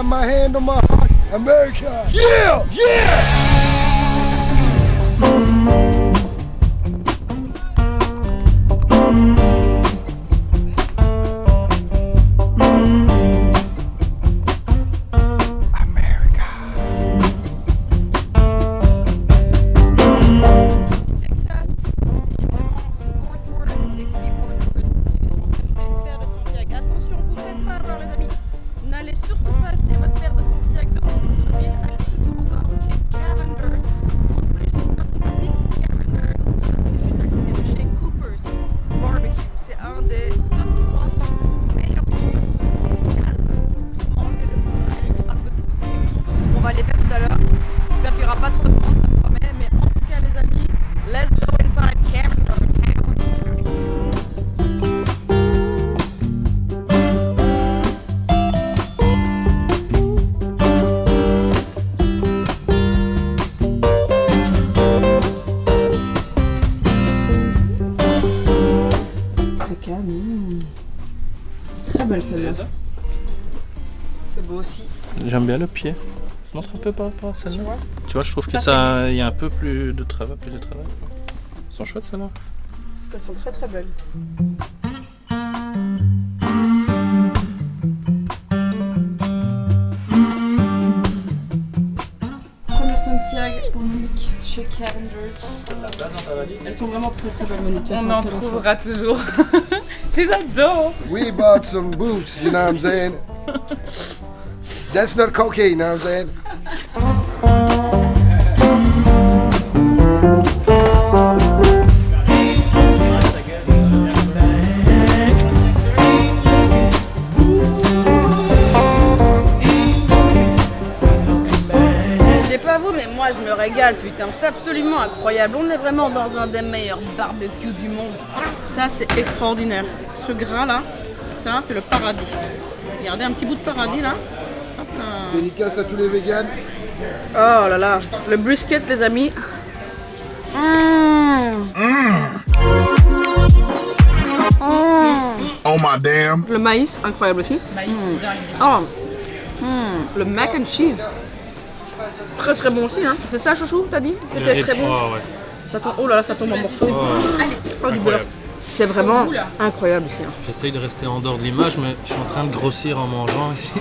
got my hand on my heart. America. Yeah! Yeah! Très belle celle-là. C'est beau aussi. J'aime bien le pied. Montre un peu par rapport à celle-là. Tu vois, je trouve que ça, il y a un peu plus de travail. Elles sont chouettes celles-là. Elles sont très très belles. Première Santiago pour Monique chez Cavengers. Elles sont vraiment très très belles, Monique. On en trouvera toujours. Je les adore. We bought some boots, you know what I'm saying? That's not cocaine, you know what I'm saying? Je sais pas vous, mais moi je me régale, putain. C'est absolument incroyable. On est vraiment dans un des meilleurs barbecues du monde. Ça, c'est extraordinaire. Ce gras là, ça, c'est le paradis. Regardez un petit bout de paradis là. Hop là. Dédicace à tous les vegans. Oh là là, le brisket, les amis. Oh my damn. Le maïs, incroyable aussi. Maïs, dingue. Oh, le mac and cheese. Très très bon aussi, hein. C'est ça, chouchou, t'as dit? C'était très bon. Oh, ouais. Ça tombe, oh là là, ça tombe en morceaux. Oh, du beurre. C'est vraiment incroyable ici. Hein. J'essaye de rester en dehors de l'image, mais je suis en train de grossir en mangeant ici.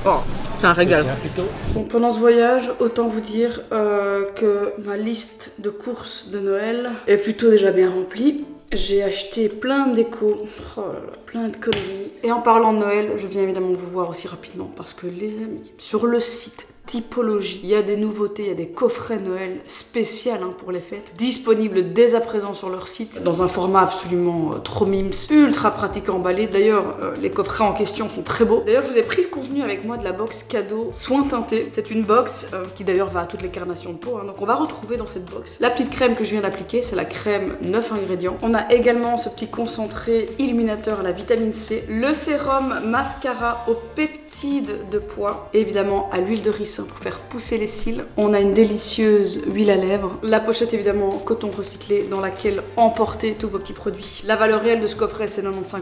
Oh, c'est un régal. Donc pendant ce voyage, autant vous dire que ma liste de courses de Noël est plutôt déjà bien remplie. J'ai acheté plein de déco, oh là là, plein de conneries. Et en parlant de Noël, je viens évidemment vous voir aussi rapidement parce que les amis, sur le site Typologie, il y a des nouveautés, il y a des coffrets Noël spéciaux pour les fêtes, disponibles dès à présent sur leur site, dans un format absolument trop mimes, ultra pratique à emballer. D'ailleurs, les coffrets en question sont très beaux. D'ailleurs, je vous ai pris le contenu avec moi de la box cadeau soins teintés. C'est une box qui d'ailleurs va à toutes les carnations de peau. Hein. Donc on va retrouver dans cette box la petite crème que je viens d'appliquer, c'est la crème 9 ingrédients. On a également ce petit concentré illuminateur à la vitamine C, le sérum mascara au peptides de pois, et évidemment à l'huile de ricin pour faire pousser les cils. On a une délicieuse huile à lèvres, la pochette évidemment coton recyclé dans laquelle emporter tous vos petits produits. La valeur réelle de ce coffret c'est 95,20 €,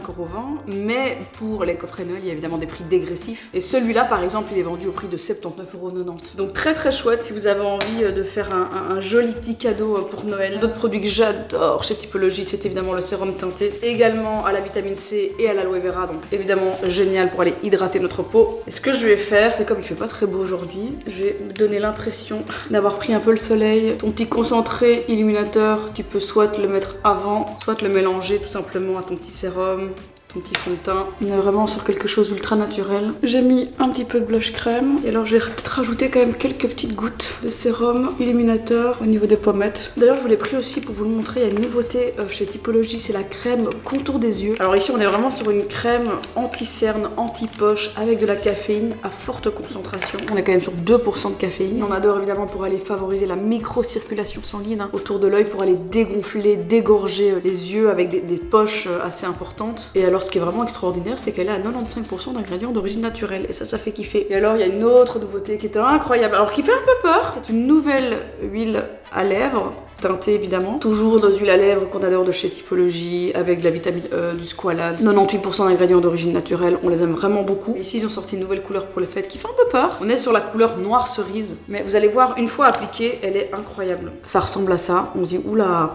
mais pour les coffrets Noël il y a évidemment des prix dégressifs et celui-là par exemple il est vendu au prix de 79,90 €. Donc très très chouette si vous avez envie de faire un joli petit cadeau pour Noël. D'autres produits que j'adore chez Typologie c'est évidemment le sérum teinté, également à la vitamine C et à l'aloe vera, donc évidemment génial pour aller hydrater notre peau. Et ce que je vais faire, c'est comme il fait pas très beau aujourd'hui, je vais me donner l'impression d'avoir pris un peu le soleil. Ton petit concentré illuminateur, tu peux soit le mettre avant, soit le mélanger tout simplement à ton petit sérum, ton petit fond de teint. On est vraiment sur quelque chose d'ultra naturel. J'ai mis un petit peu de blush crème et alors je vais peut-être rajouter quand même quelques petites gouttes de sérum illuminateur au niveau des pommettes. D'ailleurs je vous l'ai pris aussi pour vous le montrer, il y a une nouveauté chez Typologie, c'est la crème contour des yeux. Alors ici on est vraiment sur une crème anti-cerne, anti-poche avec de la caféine à forte concentration. On est quand même sur 2% de caféine. On adore évidemment pour aller favoriser la micro-circulation sanguine autour de l'œil, pour aller dégonfler, dégorger les yeux avec des poches assez importantes. Et alors ce qui est vraiment extraordinaire, c'est qu'elle est à 95% d'ingrédients d'origine naturelle et ça fait kiffer. Et alors il y a une autre nouveauté qui est incroyable, alors qui fait un peu peur. C'est une nouvelle huile à lèvres teintée évidemment. Toujours nos huiles à lèvres qu'on adore de chez Typologie, avec de la vitamine E, du squalane. 98% d'ingrédients d'origine naturelle, on les aime vraiment beaucoup. Ici ils ont sorti une nouvelle couleur pour les fêtes qui fait un peu peur. On est sur la couleur noire cerise, mais vous allez voir, une fois appliquée, elle est incroyable. Ça ressemble à ça, on se dit oula,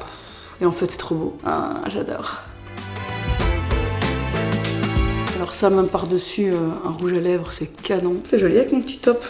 et en fait c'est trop beau. Ah, j'adore. Alors ça, même par-dessus un rouge à lèvres, c'est canon. C'est joli avec mon petit top.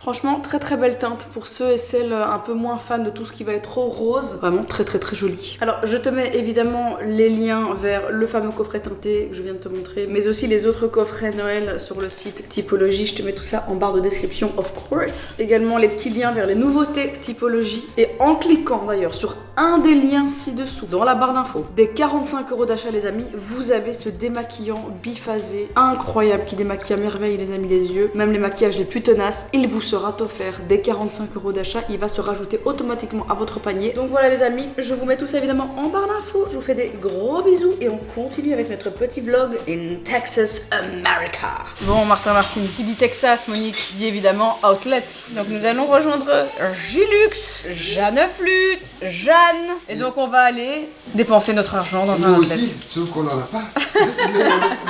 Franchement, très très belle teinte pour ceux et celles un peu moins fans de tout ce qui va être trop rose. Vraiment très très très joli. Alors je te mets évidemment les liens vers le fameux coffret teinté que je viens de te montrer, mais aussi les autres coffrets Noël sur le site Typologie. Je te mets tout ça en barre de description, of course. Également les petits liens vers les nouveautés Typologie. Et en cliquant d'ailleurs sur un des liens ci-dessous, dans la barre d'infos, des 45 € d'achat les amis, vous avez ce démaquillant biphasé incroyable qui démaquille à merveille les amis les yeux. Même les maquillages les plus tenaces, il vous sera offert dès 45 € d'achat, il va se rajouter automatiquement à votre panier. Donc voilà les amis, je vous mets tout ça évidemment en barre d'infos, je vous fais des gros bisous et on continue avec notre petit vlog in Texas, America. Bon Martin, qui dit Texas, Monique dit évidemment Outlet. Donc nous allons rejoindre Gilux, Jeanne Flûte, Jeanne, et donc on va aller dépenser notre argent dans un Nous outlet. aussi, sauf qu'on n'en a pas.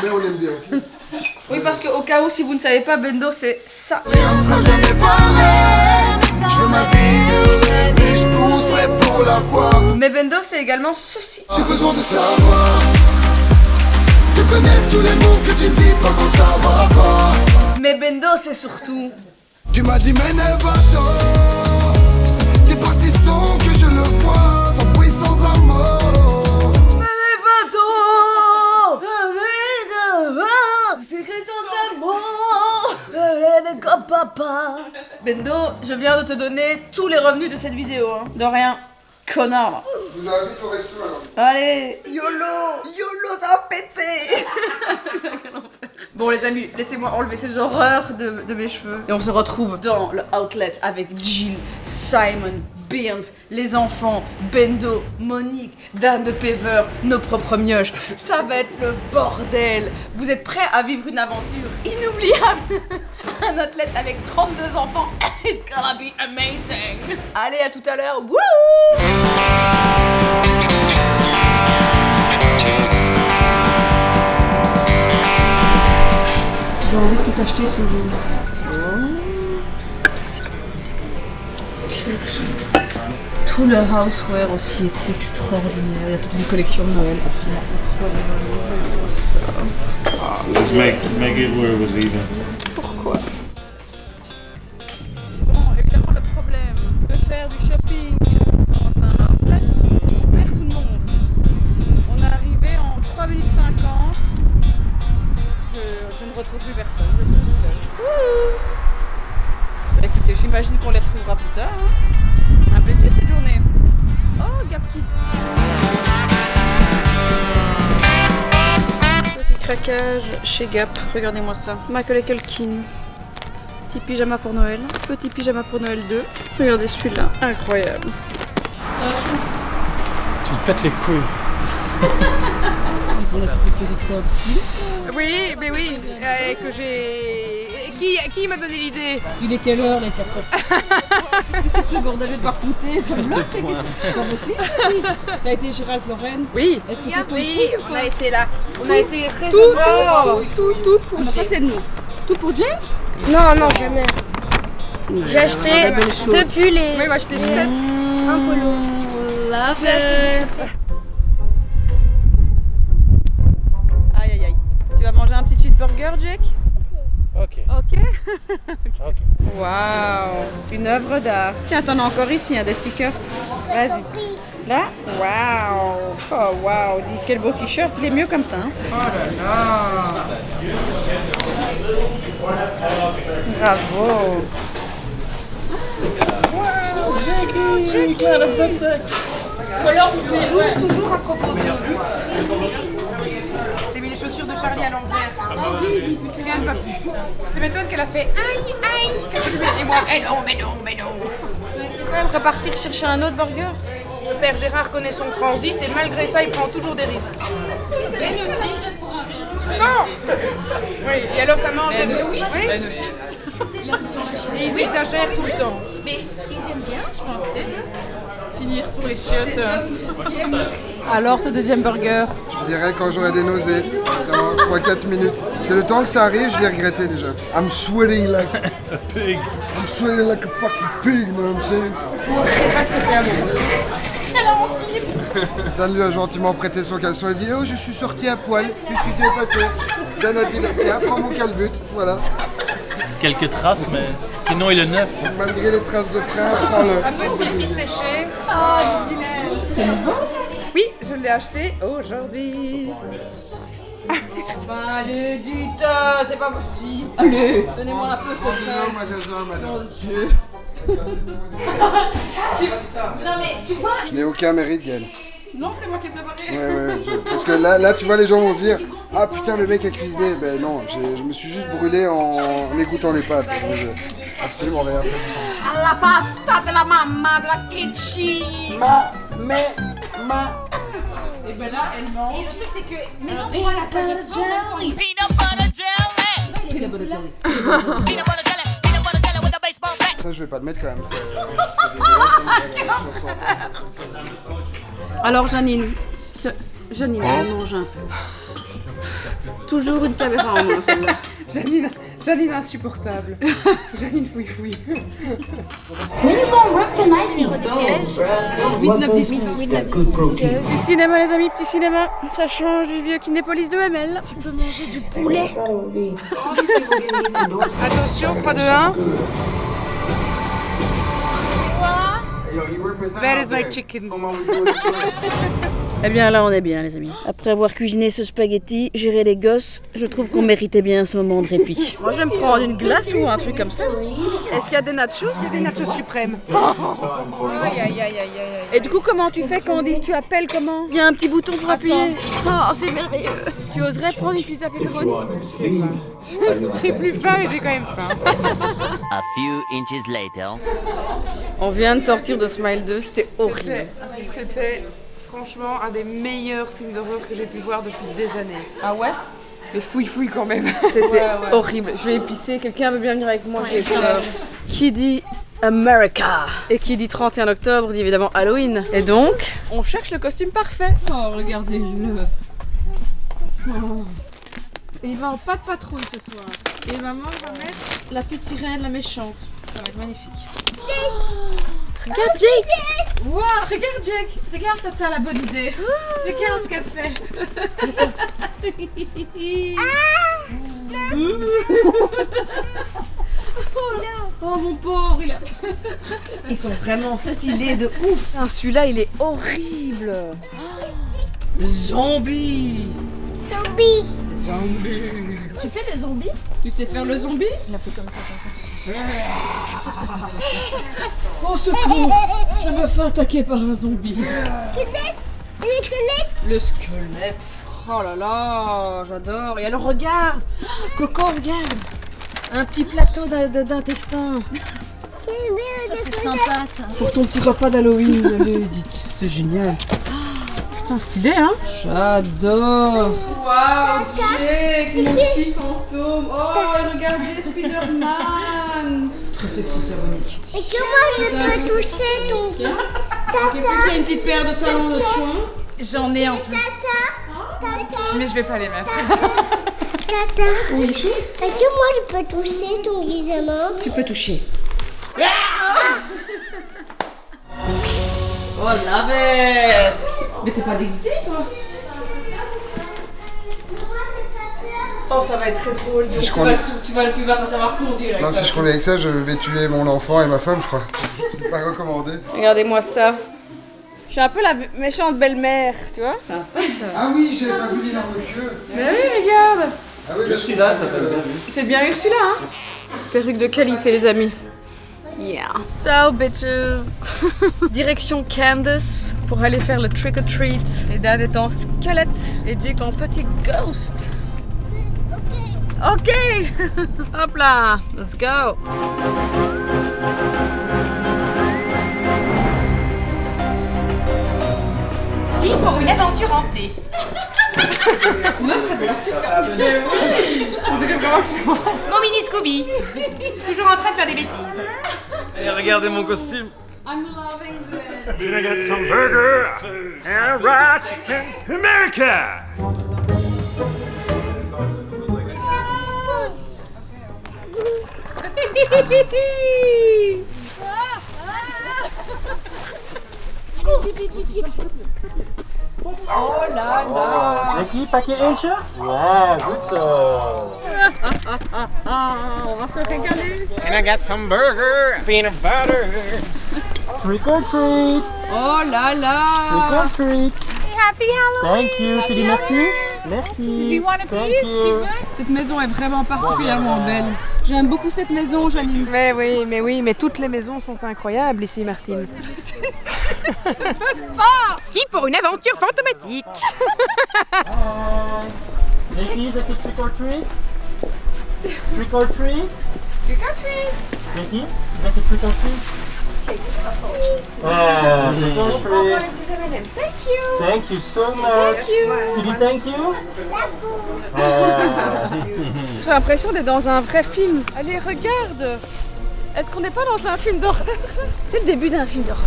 mais on aime bien aussi. Oui, parce qu'au cas où, si vous ne savez pas, Bendo, c'est ça. Rien ne sera jamais pareil. Je veux ma vie de rêve et je pousserai pour la voir. Mais Bendo, c'est également ceci. J'ai besoin de savoir, de connaître tous les mots que tu ne dis pas quand ça va pas. Mais Bendo, c'est surtout... Tu m'as dit mais ne va-t'en. T'es parti sans que je le vois, sans bruit, sans amour. Bendo, je viens de te donner tous les revenus de cette vidéo, hein. De rien. Connard. Je vous invite au resto alors. Allez, YOLO, ça va péter. Bon les amis, laissez-moi enlever ces horreurs de mes cheveux. Et on se retrouve dans le outlet avec Jill, Simon, Beans, les enfants, Bendo, Monique, Dan de Pever, nos propres mioches. Ça va être le bordel. Vous êtes prêts à vivre une aventure inoubliable? Un outlet avec 32 enfants. It's gonna be amazing. Allez, à tout à l'heure. Wouh! J'ai envie de tout acheter, c'est vous. Tout le houseware aussi est extraordinaire. Il y a toute une collection de Noël absolument incroyable. Make it where it was even. Pourquoi? Bon, évidemment, le problème de faire du shopping dans un outlet, on perd tout le monde. On est arrivé en 3 minutes 50. Je ne retrouve plus personne, je suis toute seule. Bah, écoutez, j'imagine qu'on les retrouvera plus tard. Hein. Un plaisir cette journée. Oh, Gap Kids. Petit craquage chez Gap, regardez-moi ça. Macaulay Culkin. Petit pyjama pour Noël. Petit pyjama pour Noël 2. Regardez celui-là, incroyable. Tu me pètes les couilles. On a fait des petites robes skills. Oui, mais oui, que j'ai... Qui m'a donné l'idée? Il est quelle heure, les 4 heures? Qu'est-ce que c'est que ce bordel de devoir flouter sur le blog? C'est pas possible. T'as été chez Ralph Lauren? Oui. Est-ce que c'est ton Oui, truc ou on pas? a été là. On a été raisonnable. Tout pour James. Ça, c'est de nous. Tout pour James? Non, jamais. J'ai acheté la belle chose. deux pulls et Oui, moi j'ai acheté des chaussettes. un polo. J'ai acheté des chaussettes. Aïe aïe aïe. Tu vas manger un petit cheeseburger, Jake? Ok. Ok. Ok. Waouh, une œuvre d'art. Tiens, t'en as encore ici, hein, des stickers. Vas-y. Là? Waouh. Oh waouh, dis quel beau t-shirt, il est mieux comme ça. Hein. Oh là là. Bravo. Toujours à propos de... J'ai mis les chaussures de Charlie à l'envers. Ah oui, dis putain, elle ne va plus. C'est m'étonne qu'elle a fait aïe, aïe. Et moi, mais non. Il faut quand même repartir chercher un autre burger. Le père Gérard connaît son transit et malgré ça, il prend toujours des risques. Ben aussi, je laisse pour un rire. Non. Oui, et alors ça mange Ben aussi. Oui. Ben aussi. Et ils exagèrent tout le temps. Mais ils aiment bien, je pense, tu sais. vomir sur les chiottes. Alors ce deuxième burger. Je dirais quand j'aurai des nausées, dans 3-4 minutes. Parce que le temps que ça arrive, je l'ai regretté déjà. I'm sweating like a pig. I'm sweating like a fucking pig, you know what I'm saying? Dan lui a gentiment prêté son caleçon et dit « Oh, je suis sorti à poil, qu'est-ce qui t'est passé ?» Dan a dit « Tiens, prends mon calbut, voilà. » Quelques traces, mais sinon il est neuf. Malgré les traces de frein, prends-le. Un peu de pipi séché. C'est nouveau ça? Oui, je l'ai acheté aujourd'hui. Allez, dites, c'est pas possible. Allez, donnez-moi un peu ce Magasin, madame. Mon Dieu. Non mais tu vois. Je n'ai aucun mérite, Gaël. Non, c'est moi qui ai préparé. Ouais, parce que là, tu vois, les gens vont se dire « Ah putain, le mec a cuisiné !» Ben non, je me suis juste brûlé en égouttant les pâtes. J'ai absolument rien fait. La pasta de la mamma, de la kitchen. Et ben là, elle mange. Et le truc c'est que maintenant tu vois la salle de jelly. Peanut butter jelly. Ça, je vais pas le mettre quand même. C'est dégueulasse. Alors Janine, Janine, elle mange un peu. Toujours une caméra en main, celle-là. Janine insupportable. Janine fouille. 8-9-10. Petit cinéma les amis, petit cinéma. Ça change du vieux Kinépolis de ML. Tu peux manger du poulet. Attention, 3, 2, 1. Where is my chicken? Eh bien là on est bien les amis. Après avoir cuisiné ce spaghetti, géré les gosses, je trouve qu'on méritait bien ce moment de répit. Moi je vais me prendre une glace ou un truc comme ça. Est-ce qu'il y a des nachos? Des nachos suprêmes. Aïe. Et du coup comment tu fais Candice? Tu appelles comment? Il y a un petit bouton pour appuyer. Oh c'est merveilleux. Tu oserais prendre une pizza pepperoni? J'ai plus faim mais j'ai quand même faim. A few inches later. On vient de sortir de Smile 2, c'était horrible. C'était franchement un des meilleurs films d'horreur que j'ai pu voir depuis des années. Ah ouais? Mais fouille quand même. C'était horrible. Je vais épicer. Quelqu'un veut bien venir avec moi? J'ai peur. Qui dit America et qui dit 31 octobre dit évidemment Halloween. Et donc, on cherche le costume parfait. Oh, regardez-le. Oh. Il va en pas de patrouille ce soir. Et maman va mettre la petite sirène, la méchante. Ça va être magnifique. Regarde Jake. Wow, regarde Jake. Regarde Tata, la bonne idée. Regarde ce qu'elle fait. Oh mon pauvre, il a... Ils sont vraiment stylés de ouf. Ah, celui-là, il est horrible. Zombie. Tu fais le zombie? Tu sais faire le zombie? Il a fait comme ça. Au secours! Je me fais attaquer par un zombie. Le squelette. Oh là là, j'adore. Et alors regarde, Coco, regarde. Un petit plateau d'intestin. Ça c'est sympa ça. Pour ton petit repas d'Halloween, allez, dites. C'est génial. Putain, stylé, hein? J'adore. Waouh, Jake, mon petit fantôme. Oh, regardez Spider-Man. C'est très sexy, ça, Monique. Et que moi je peux toucher ton Ok, plus qu'il y a une petite paire de talons de soin. J'en ai en plus. Mais je vais pas les mettre. Tata. Oui. Est-ce que moi je peux toucher ton guisement? Tu peux toucher. Oh, love it. Mais t'es pas déguisée, toi? Oh, ça va être très drôle. Si je Tu vas pas savoir conduire avec Non, ça. si je conduis avec ça, je vais tuer mon enfant et ma femme, je crois. C'est pas recommandé. Regardez-moi ça. Je suis un peu la méchante belle-mère, tu vois? Ah oui, j'avais pas vu l'énorme queue. Mais oui, regarde. Ah oui, Ursula, ça s'appelle bien. C'est bien Ursula, hein? Perruque de qualité, les amis. Yeah. So, bitches. Direction Candace pour aller faire le trick or treat. Et Dan est en squelette et Jake en petit ghost. Ok. Hop là. Let's go. Qui pour une aventure hantée? Même ça me la super. On dirait vraiment que c'est moi. Mon mini Scooby. Toujours en train de faire des bêtises. Et regardez mon costume. I'm loving this. Gonna get some burger and fried chicken. America! Allez-y, vite, vite, vite. Oh là là. Jackie, paquet eentje? Ja, goed zo. On va se régaler. And I got some burger, peanut butter. Trick or treat. Oh là là. Trick or treat. Happy Halloween! Thank you. Tu dis merci? Merci. Do you want a Thank piece? you. Cette maison est vraiment particulièrement belle. J'aime beaucoup cette maison, Janine. Mais oui, mais toutes les maisons sont incroyables ici, Martine. Qui pour une aventure fantomatique? Jackie, dat je trick or treat? Trick or treat? Trick or treat! Jackie, dat je trick or treat? Trick or treat. Thank you! Thank you so much. Thank you! Tu dis thank you? J'ai l'impression d'être dans un vrai film. Allez, regarde. Est-ce qu'on n'est pas dans un film d'horreur? C'est le début d'un film d'horreur.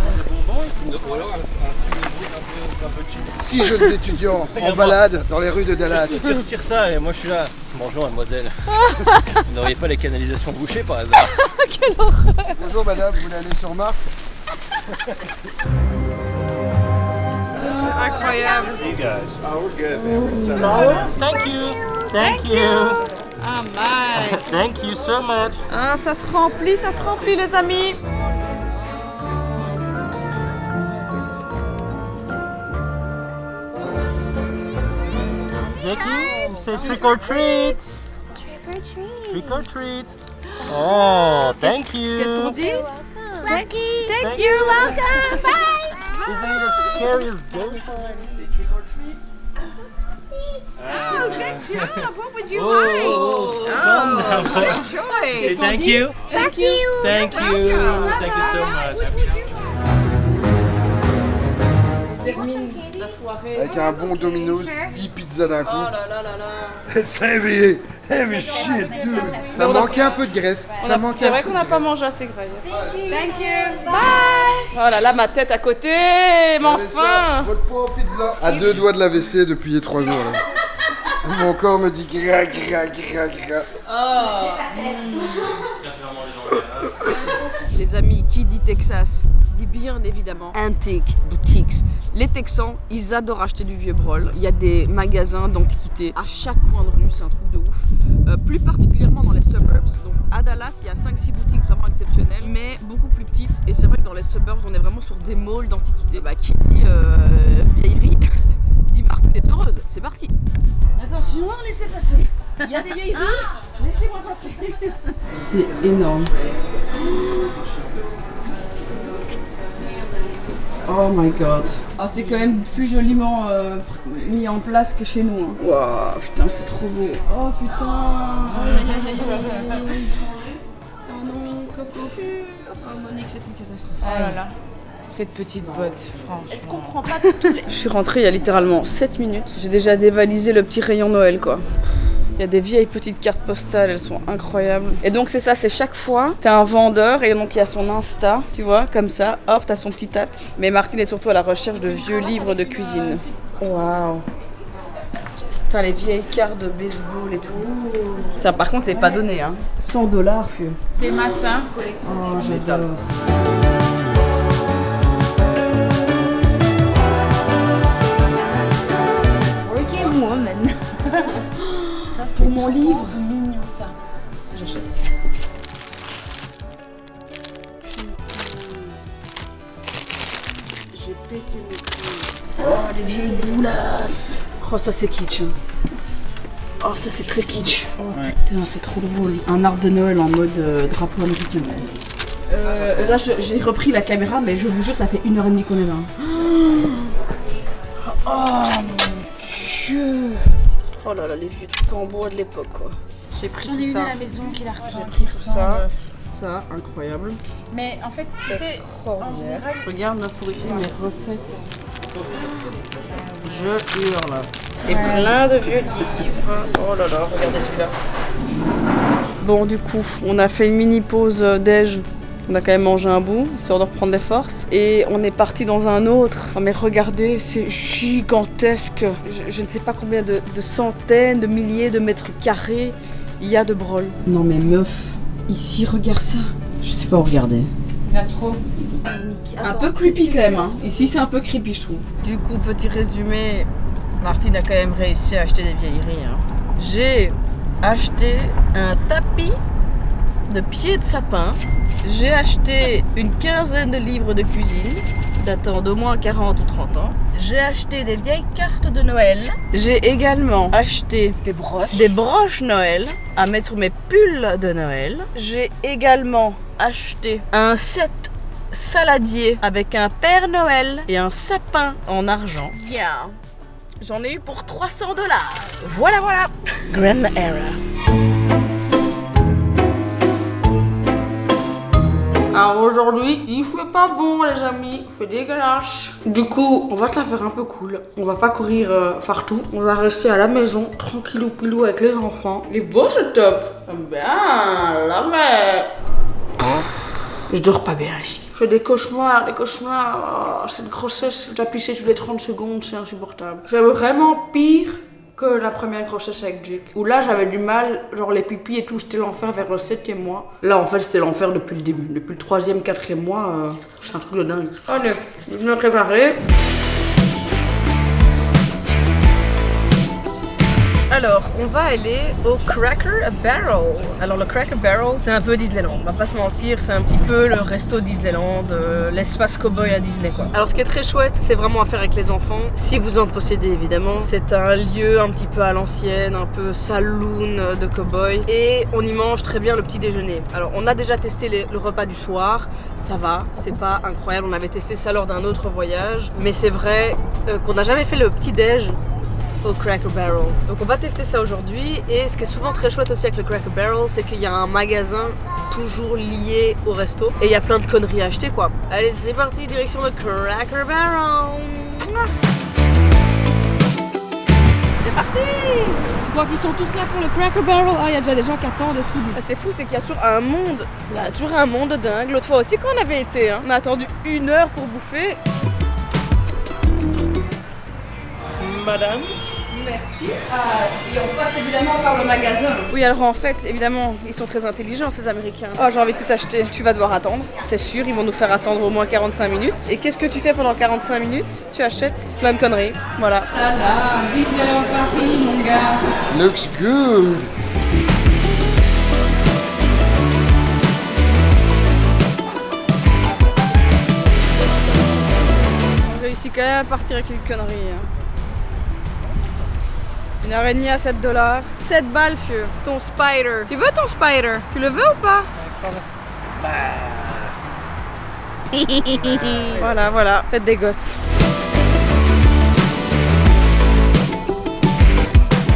Six jeunes étudiants en balade dans les rues de Dallas. Tu retires ça et moi je suis là. Bonjour mademoiselle. Vous n'auriez pas les canalisations bouchées par hasard? Quelle horreur. Bonjour madame, vous voulez aller sur Mars? C'est incroyable! You guys. Thank you. Thank you. Ah, my. Thank you so much. Ah, ça se remplit les amis. Jackie, say trick or treat. Trick or treat. Trick or treat. Oh, thank you. Qu'est-ce qu'on dit? Thank Thank you. Welcome. Bye. Isn't it the scariest game? Oh, good job. What would you Oh, like? calm down. Good choice. Say thank you. Thank you. Thank you. Thank you so much. Termine la soirée. Avec un bon Domino's, 10 pizzas d'un coup. Oh là là là là. C'est heavy shit, dude. Ça manquait un peu de graisse. Ça manquait C'est un vrai peu qu'on de n'a pas graisse. mangé assez grave. Thank you! Oh là là, ma tête à côté, mais Allez, ça, enfin. votre pauvre pizza. À 2 doigts de la WC depuis les 3 jours. Là. Mon corps me dit gras. Les amis, qui dit Texas dit bien évidemment Antique Boutiques. Les Texans, ils adorent acheter du vieux brol. Il y a des magasins d'antiquités à chaque coin de rue, c'est un truc de ouf. Plus particulièrement dans les suburbs. Donc à Dallas, il y a 5-6 boutiques vraiment exceptionnelles, mais beaucoup plus petites. Et c'est vrai que dans les suburbs, on est vraiment sur des malls d'antiquités. Bah, qui dit vieillerie dit Martine est heureuse. C'est parti. Attention, laissez passer. Il y a des vieilleries. Laissez-moi passer. C'est énorme. Oh my god. Ah, c'est quand même plus joliment mis en place que chez nous. Hein. Waouh, putain, c'est trop beau. Oh putain. Oh non, Coco. Oh Monique, c'est une catastrophe. Oh là là. Cette petite botte, franchement. Est-ce qu'on prend pas tous les... Je suis rentrée il y a littéralement 7 minutes. J'ai déjà dévalisé le petit rayon Noël, quoi. Il y a des vieilles petites cartes postales, elles sont incroyables. Et donc c'est ça, c'est chaque fois, t'as un vendeur et donc il y a son Insta, tu vois, comme ça, hop, t'as son petit tat. Mais Martine est surtout à la recherche de vieux livres de cuisine. Waouh. Putain, les vieilles cartes de baseball et tout. Tiens, par contre, c'est pas donné, hein. $100, vieux. T'es massin. Oh, j'adore. Ok, woman. Ça, c'est Pour mon livre. mignon, ça. J'achète. J'ai pété mes couilles. Oh, les vieilles boulasses. Oh, ça c'est kitsch. Hein. Oh, ça c'est très kitsch. Oh putain, c'est trop drôle. Un arbre de Noël en mode drapeau américain. Là, j'ai repris la caméra, mais je vous jure, ça fait 1h30 qu'on est là. Oh mon dieu. Oh là là, les vieux trucs en bois de l'époque, quoi. J'ai pris tout ça. à la maison qui la J'ai pris tout ça. Ça, incroyable. Mais en fait, tu sais, Extraordinaire. Regarde là pour écrire mes recettes. Je hurle. Et plein de vieux livres. Oh là là, regardez celui-là. Bon, du coup, on a fait une mini pause déj On a quand même mangé un bout, histoire de reprendre des forces. Et on est parti dans un autre. Oh, mais regardez, c'est gigantesque. Je ne sais pas combien de centaines, de milliers de mètres carrés il y a de Brol. Non mais meuf, ici, regarde ça. Je sais pas où regarder. Il y a trop. Un peu creepy quand même, hein. Ici c'est un peu creepy je trouve. Du coup, petit résumé, Martine a quand même réussi à acheter des vieilleries. Hein. J'ai acheté un tapis de pieds de sapin. J'ai acheté une quinzaine de livres de cuisine, datant d'au moins 40 ou 30 ans. J'ai acheté des vieilles cartes de Noël. J'ai également acheté des broches Noël à mettre sur mes pulls de Noël. J'ai également acheté un set saladier avec un Père Noël et un sapin en argent. Yeah. J'en ai eu pour 300 $. Voilà. Grandma era. Alors aujourd'hui, il fait pas bon les amis, il fait dégueulasse. Du coup, on va te la faire un peu cool. On va pas courir partout. On va rester à la maison, tranquillou pilou avec les enfants. Il est beau ce top. Bien, là mais... Je dors pas bien ici. Je fais des cauchemars. Oh, cette grossesse, je dois pisser tous les 30 secondes, c'est insupportable. C'est vraiment pire que la première grossesse avec Jake. Où là, j'avais du mal, genre les pipis et tout, c'était l'enfer vers le 7e mois. Là, en fait, c'était l'enfer depuis le début. Depuis le 3e, 4e mois, c'est un truc de dingue. Allez, je vais me préparer. Alors, on va aller au Cracker Barrel. Alors, le Cracker Barrel, c'est un peu Disneyland. On va pas se mentir, c'est un petit peu le resto Disneyland, l'espace cowboy à Disney, quoi. Alors, ce qui est très chouette, c'est vraiment à faire avec les enfants. Si vous en possédez, évidemment. C'est un lieu un petit peu à l'ancienne, un peu saloon de cowboy. Et on y mange très bien le petit déjeuner. Alors, on a déjà testé le repas du soir. Ça va, c'est pas incroyable. On avait testé ça lors d'un autre voyage. Mais c'est vrai qu'on n'a jamais fait le petit déj au Cracker Barrel. Donc on va tester ça aujourd'hui et ce qui est souvent très chouette aussi avec le Cracker Barrel, c'est qu'il y a un magasin toujours lié au resto et il y a plein de conneries à acheter quoi. Allez, c'est parti, direction le Cracker Barrel. C'est parti. Tu crois qu'ils sont tous là pour le Cracker Barrel? Ah, il y a déjà des gens qui attendent et tout. C'est fou, c'est qu'il y a toujours un monde. Il y a toujours un monde dingue. L'autre fois aussi quand on avait été, on a attendu 1 heure pour bouffer. Madame. Merci. Et on passe évidemment par le magasin. Oui, alors en fait, évidemment, ils sont très intelligents ces Américains. Oh, j'ai envie de tout acheter. Tu vas devoir attendre, c'est sûr. Ils vont nous faire attendre au moins 45 minutes. Et qu'est-ce que tu fais pendant 45 minutes? Tu achètes plein de conneries. Voilà. Ah là, Disneyland Paris, mon gars. Looks good. On réussit quand même à partir avec une connerie. Une araignée à 7 $. 7 balles, vieux. Ton spider. Tu veux ton spider? Tu le veux ou pas? Voilà. Faites des gosses.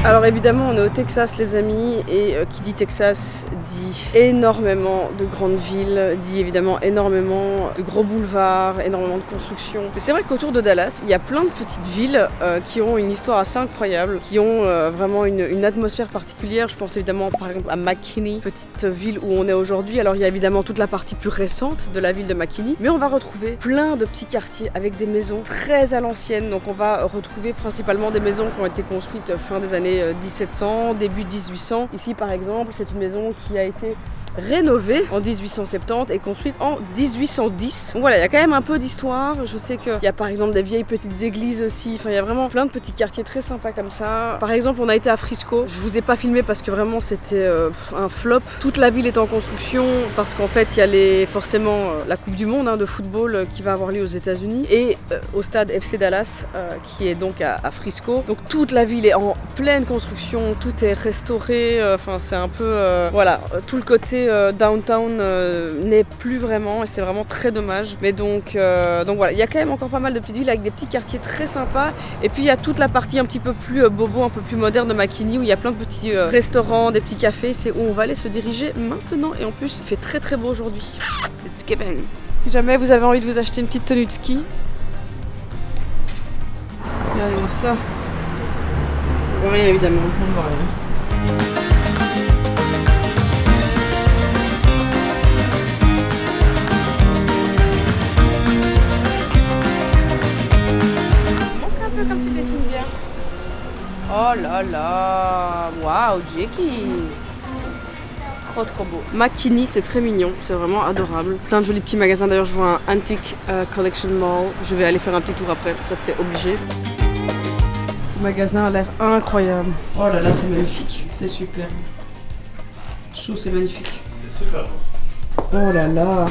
Alors évidemment on est au Texas les amis et qui dit Texas dit énormément de grandes villes, dit évidemment énormément de gros boulevards, énormément de constructions. Mais c'est vrai qu'autour de Dallas il y a plein de petites villes qui ont une histoire assez incroyable, qui ont vraiment une atmosphère particulière. Je pense évidemment par exemple à McKinney, petite ville où on est aujourd'hui. Alors il y a évidemment toute la partie plus récente de la ville de McKinney, mais on va retrouver plein de petits quartiers avec des maisons très à l'ancienne. Donc on va retrouver principalement des maisons qui ont été construites fin des années 1700, début 1800. Ici par exemple, c'est une maison qui a été rénovée en 1870 et construite en 1810. Donc voilà, il y a quand même un peu d'histoire. Je sais qu'il y a par exemple des vieilles petites églises aussi. Enfin, il y a vraiment plein de petits quartiers très sympas comme ça. Par exemple, on a été à Frisco. Je vous ai pas filmé parce que vraiment c'était un flop. Toute la ville est en construction parce qu'en fait, il y a forcément la Coupe du Monde de football qui va avoir lieu aux États-Unis et au stade FC Dallas qui est donc à Frisco. Donc toute la ville est en pleine construction, tout est restauré. Enfin, c'est un peu voilà, tout le côté downtown n'est plus vraiment et c'est vraiment très dommage. Mais donc voilà, il y a quand même encore pas mal de petites villes avec des petits quartiers très sympas. Et puis il y a toute la partie un petit peu plus bobo, un peu plus moderne de McKinney où il y a plein de petits restaurants, des petits cafés. C'est où on va aller se diriger maintenant. Et en plus, il fait très très beau aujourd'hui. It's giving. Si jamais vous avez envie de vous acheter une petite tenue de ski, regardez-moi ça. On voit rien évidemment, on voit rien. Oh là là. Waouh, Jackie. Trop beau. Makini, c'est très mignon, c'est vraiment adorable. Plein de jolis petits magasins. D'ailleurs, je vois un Antique Collection Mall. Je vais aller faire un petit tour après, ça c'est obligé. Ce magasin a l'air incroyable. Oh là là, c'est magnifique, c'est super. Je trouve c'est magnifique. C'est super beau. Oh là là.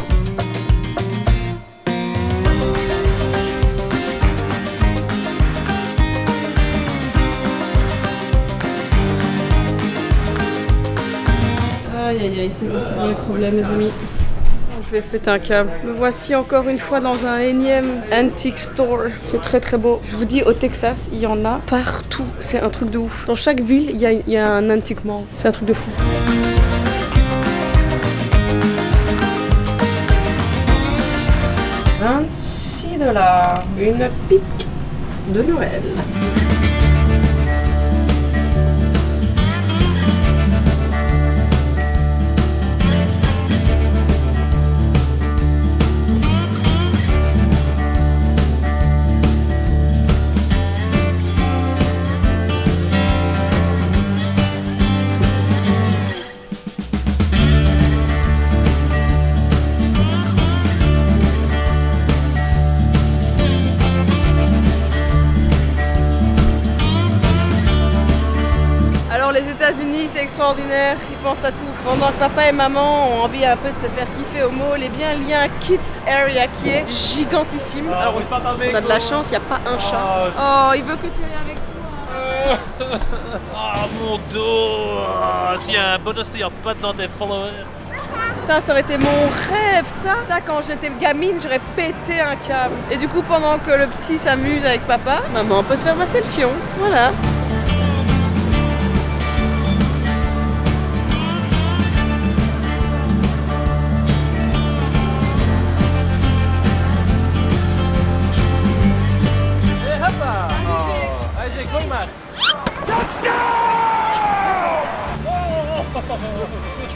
Aïe aïe aïe, c'est parti pour les problèmes les amis. Je vais péter un câble. Me voici encore une fois dans un énième antique store. C'est très beau. Je vous dis, au Texas, il y en a partout. C'est un truc de ouf. Dans chaque ville, il y a un antique mall. C'est un truc de fou. $26. Une pique de Noël. Les États-Unis, c'est extraordinaire, ils pensent à tout. Pendant que papa et maman ont envie un peu de se faire kiffer au mall, eh bien il y a un kids area qui est gigantissime. Alors on a de la chance, il n'y a pas un chat. Oh, il veut que tu ailles avec toi. Ah mon dos. S'il y a un bonus, il n'y a pas dans tes followers. Putain, ça aurait été mon rêve ça. Ça, quand j'étais gamine, j'aurais pété un câble. Et du coup, pendant que le petit s'amuse avec papa, maman peut se faire masser le fion. Voilà.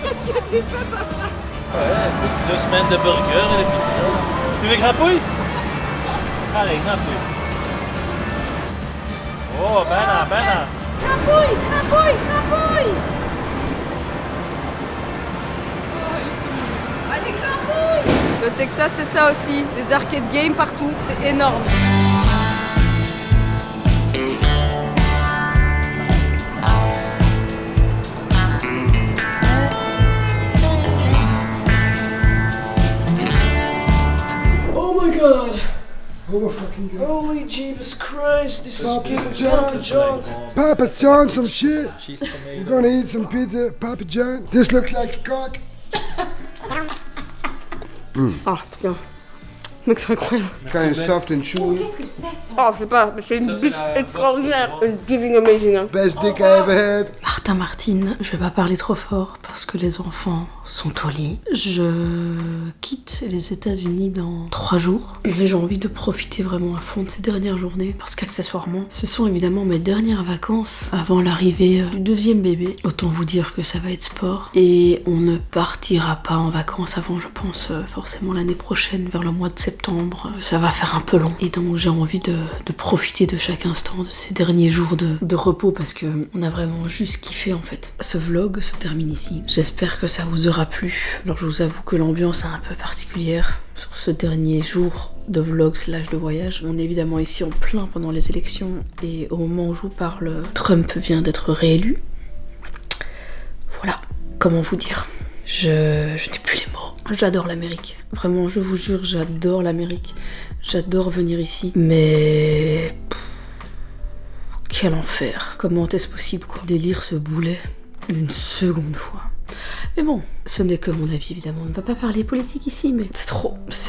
Qu'est-ce que tu fais, papa? Ouais, 2 semaines de burger et de pizza. Tu veux grapouille? Allez, grapouille. Oh, bana. Grapouille. Allez, grapouille. Le Texas, c'est ça aussi. Des arcade games partout. C'est énorme. Oh my fucking god. Holy Jesus Christ, this Papa is John's. Papa John's, some shit. We're gonna eat some pizza. Papa John. This looks like a cock. Ah putain. Mec, c'est incroyable. Kind of soft and chewy. Qu'est-ce que c'est ça? Oh, je sais pas, mais c'est une biffe extraordinaire. It's giving amazing. Hein. Best dick I ever had. Martine, je vais pas parler trop fort parce que les enfants sont au lit. Je quitte les États-Unis dans 3 jours. J'ai envie de profiter vraiment à fond de ces dernières journées parce qu'accessoirement, ce sont évidemment mes dernières vacances avant l'arrivée du 2e bébé. Autant vous dire que ça va être sport et on ne partira pas en vacances avant, je pense, forcément l'année prochaine, vers le mois de septembre. Ça va faire un peu long et donc j'ai envie de profiter de chaque instant de ces derniers jours de repos parce que on a vraiment juste kiffé en fait. Ce vlog se termine ici. J'espère que ça vous aura plu. Alors je vous avoue que l'ambiance est un peu particulière sur ce dernier jour de vlog / de voyage. On est évidemment ici en plein pendant les élections et au moment où je vous parle, Trump vient d'être réélu. Voilà, comment vous dire, je n'ai plus les mots. J'adore l'Amérique. Vraiment, je vous jure, j'adore l'Amérique. J'adore venir ici. Mais... quel enfer. Comment est-ce possible, quoi, d'élire ce boulet une seconde fois. Mais bon, ce n'est que mon avis, évidemment. On ne va pas parler politique ici, mais c'est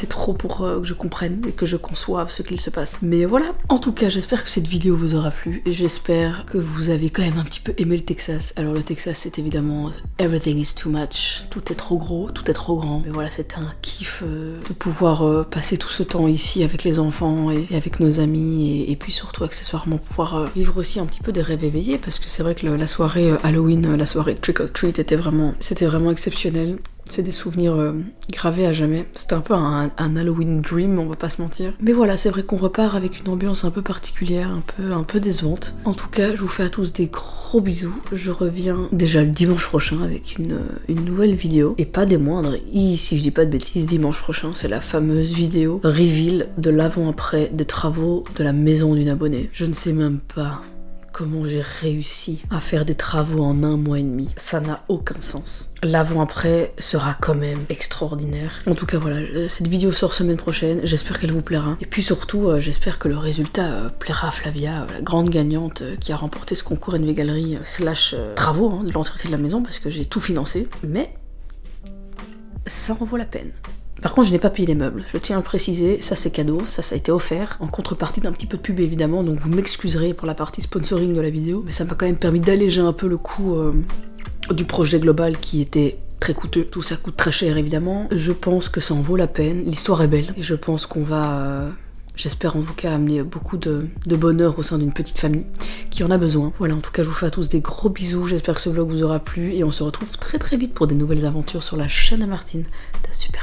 trop pour que je comprenne et que je conçoive ce qu'il se passe. Mais voilà, en tout cas, j'espère que cette vidéo vous aura plu et j'espère que vous avez quand même un petit peu aimé le Texas. Alors le Texas, c'est évidemment everything is too much. Tout est trop gros, tout est trop grand. Mais voilà, c'était un kiff de pouvoir passer tout ce temps ici avec les enfants et avec nos amis et puis surtout accessoirement pouvoir vivre aussi un petit peu des rêves éveillés parce que c'est vrai que la soirée Halloween, la soirée Trick or Treat c'était vraiment exceptionnel. C'est des souvenirs gravés à jamais. C'était un peu un Halloween dream, on va pas se mentir. Mais voilà, c'est vrai qu'on repart avec une ambiance un peu particulière, un peu décevante. En tout cas, je vous fais à tous des gros bisous. Je reviens déjà le dimanche prochain avec une nouvelle vidéo. Et pas des moindres. Si je dis pas de bêtises, dimanche prochain, c'est la fameuse vidéo reveal de l'avant-après des travaux de la maison d'une abonnée. Je ne sais même pas comment j'ai réussi à faire des travaux en 1 mois et demi. Ça n'a aucun sens. L'avant-après sera quand même extraordinaire. En tout cas, voilà, cette vidéo sort semaine prochaine. J'espère qu'elle vous plaira. Et puis surtout, j'espère que le résultat plaira à Flavia, la grande gagnante qui a remporté ce concours NV Galerie / travaux de l'entretien de la maison, parce que j'ai tout financé. Mais ça en vaut la peine. Par contre, je n'ai pas payé les meubles, je tiens à le préciser, ça c'est cadeau, ça a été offert, en contrepartie d'un petit peu de pub évidemment, donc vous m'excuserez pour la partie sponsoring de la vidéo, mais ça m'a quand même permis d'alléger un peu le coût du projet global qui était très coûteux. Tout ça coûte très cher évidemment, je pense que ça en vaut la peine, l'histoire est belle, et je pense qu'on va... J'espère en tout cas amener beaucoup de bonheur au sein d'une petite famille qui en a besoin. Voilà, en tout cas je vous fais à tous des gros bisous, j'espère que ce vlog vous aura plu et on se retrouve très très vite pour des nouvelles aventures sur la chaîne de Martine. T'as super